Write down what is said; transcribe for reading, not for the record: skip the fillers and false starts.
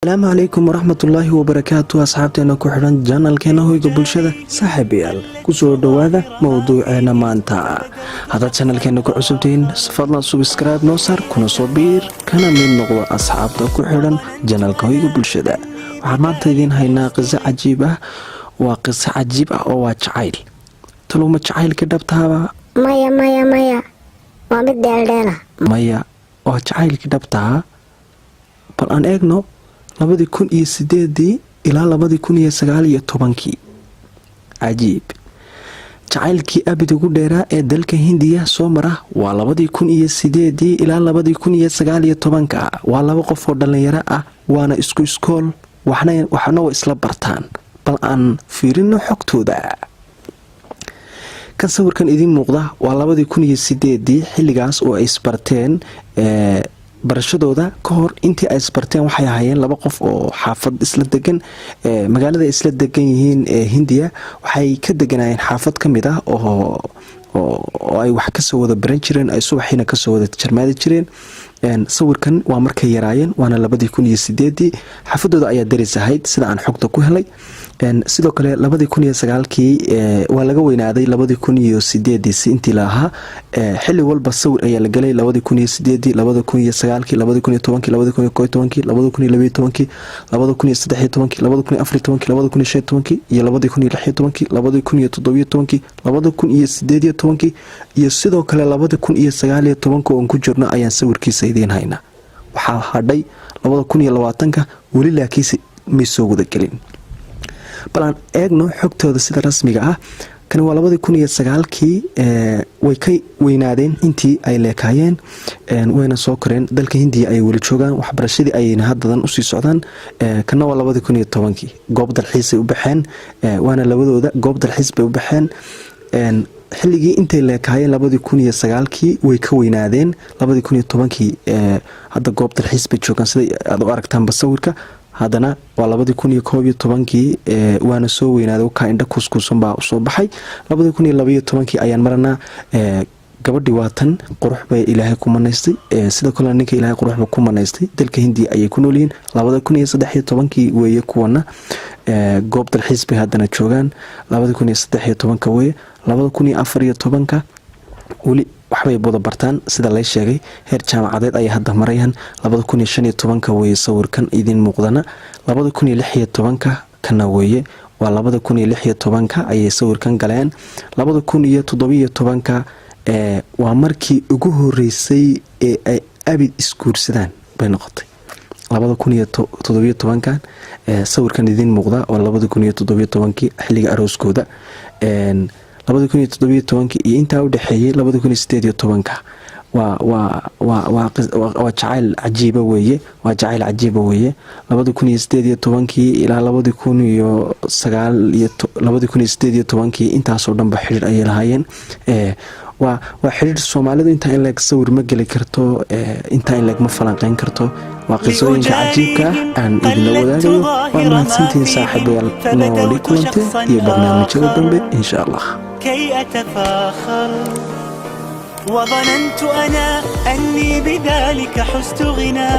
السلام عليكم ورحمة الله وبركاته أصحابتنا كحران جانل كينا هويقا بلشدة صاحبيال كسو دواذا موضوعنا مانتا هذا جانل كينا كعصبتين سفضنا سبسكرايب نوصر كنا صبير كان من نقوى أصحابتا كحران جانل كهويقا بلشدة وحرمان تيدين هاينا قصة عجيبة وقصة عجيبة أو جعيل تلو ما جعيل كدبتها مايا وامد ديالدينا مايا وجعيل كدبتها bal aan eegno 2008 ilaa 2019 cajiib jacaylkii abid ugu dheeraa ee dalka hindiya soo mara waa 2008 ilaa 2019 waa laba qof oo dhalinyaro ah waana isku iskool waxna way isla bartaan bal aan fiirino xogtooda kan sawirkan idin muuqda waa 2008 xilligaas oo ay isbarteen barashadooda ka hor intii ay isbarteen waxay ahaayeen laba qof oo xaafad isla degan magaalada isla degan yihiin Hindiya waxay ka deganayeen xaafad kamid ah oo ay wax ka soo wada baran jireen ay subaxina ka soo wada jarmaadi jireen sawirkan waa markay yaraayeen waana 2008 xaafadooda ayaa daris ahayd sida aan xogta ku helay sidoo kale 2009kii waa laga weynaaday 2008 si intii la ahaa xilli walba sawir ayaa la galay 2008 2009 2010 2011 2012 2013 2014 iyo 2016 2017 2018 iyo sidoo kale 2019 oo ku jirno ayaan sawirkiisa idin haynaa waxaa hadhay 2020 wali laakiin ma soo wada galin balan eegno xogtooda sida rasmiga ah kan waa 2009kii way ka weynaadeen intii ay leekaayeen wayna soo koreen dalka Hindiya ay wali joogaan waxbarashadii ayna haddan u sii socdaan kana waa 2010kii goob dalxiis ay u baxeen waana labadooda goob dalxiis bay u baxeen xilligii intay leekaayeen 2009kii way ka weynaadeen 2010kii hadda goob dalxiis bay joogaan sida aad u aragtaan basawirka haddana waa 2011kii waana soo weynaaday ka indha kuskuusan baa soo baxay 2012kii ayaan marnaa gabadhii waatan qurux bay ilaahay ku manaystay sidoo kale ninka ilaahay quruxba ku manaystay dalka Hindiya ayay ku noolyihiin 2013kii weeye kuwana goob dalxiis bay haddana joogaan 2013 weeye 2014 wali waxbay wada bartaan sida la sheegay heer jaamacadeed ay hadda marayaan 2015 weeye sawirkan idin muuqdana 2016 kana weeye waa 2016 ayay sawirkan galeen 2017 waa markii ugu horeysay ee ay abid isguursadaan bay noqotay 2017 sawirkan idin muuqda oo 2017 xilliga arooskooda 2017 iyo inta u dhaxeeyay 2018 waa jacayl cajiiba weeye waa jacayl cajiiba weeye 2018 ilaa 2019 intaas oo dhanba xiriir ay lahaayeen waa xiriir Soomaalidu inta in leeg sawir ma gali karto inta in leeg ma falanqeyn karto waa qisooyinka cajiibka aan idin wadaagayo waa mahadsantiin saaxiibayaal nooli kulante iyo barnaamijyada dambe insha Allah كي أتفاخر وظننت أنا أني بذلك حزت غنى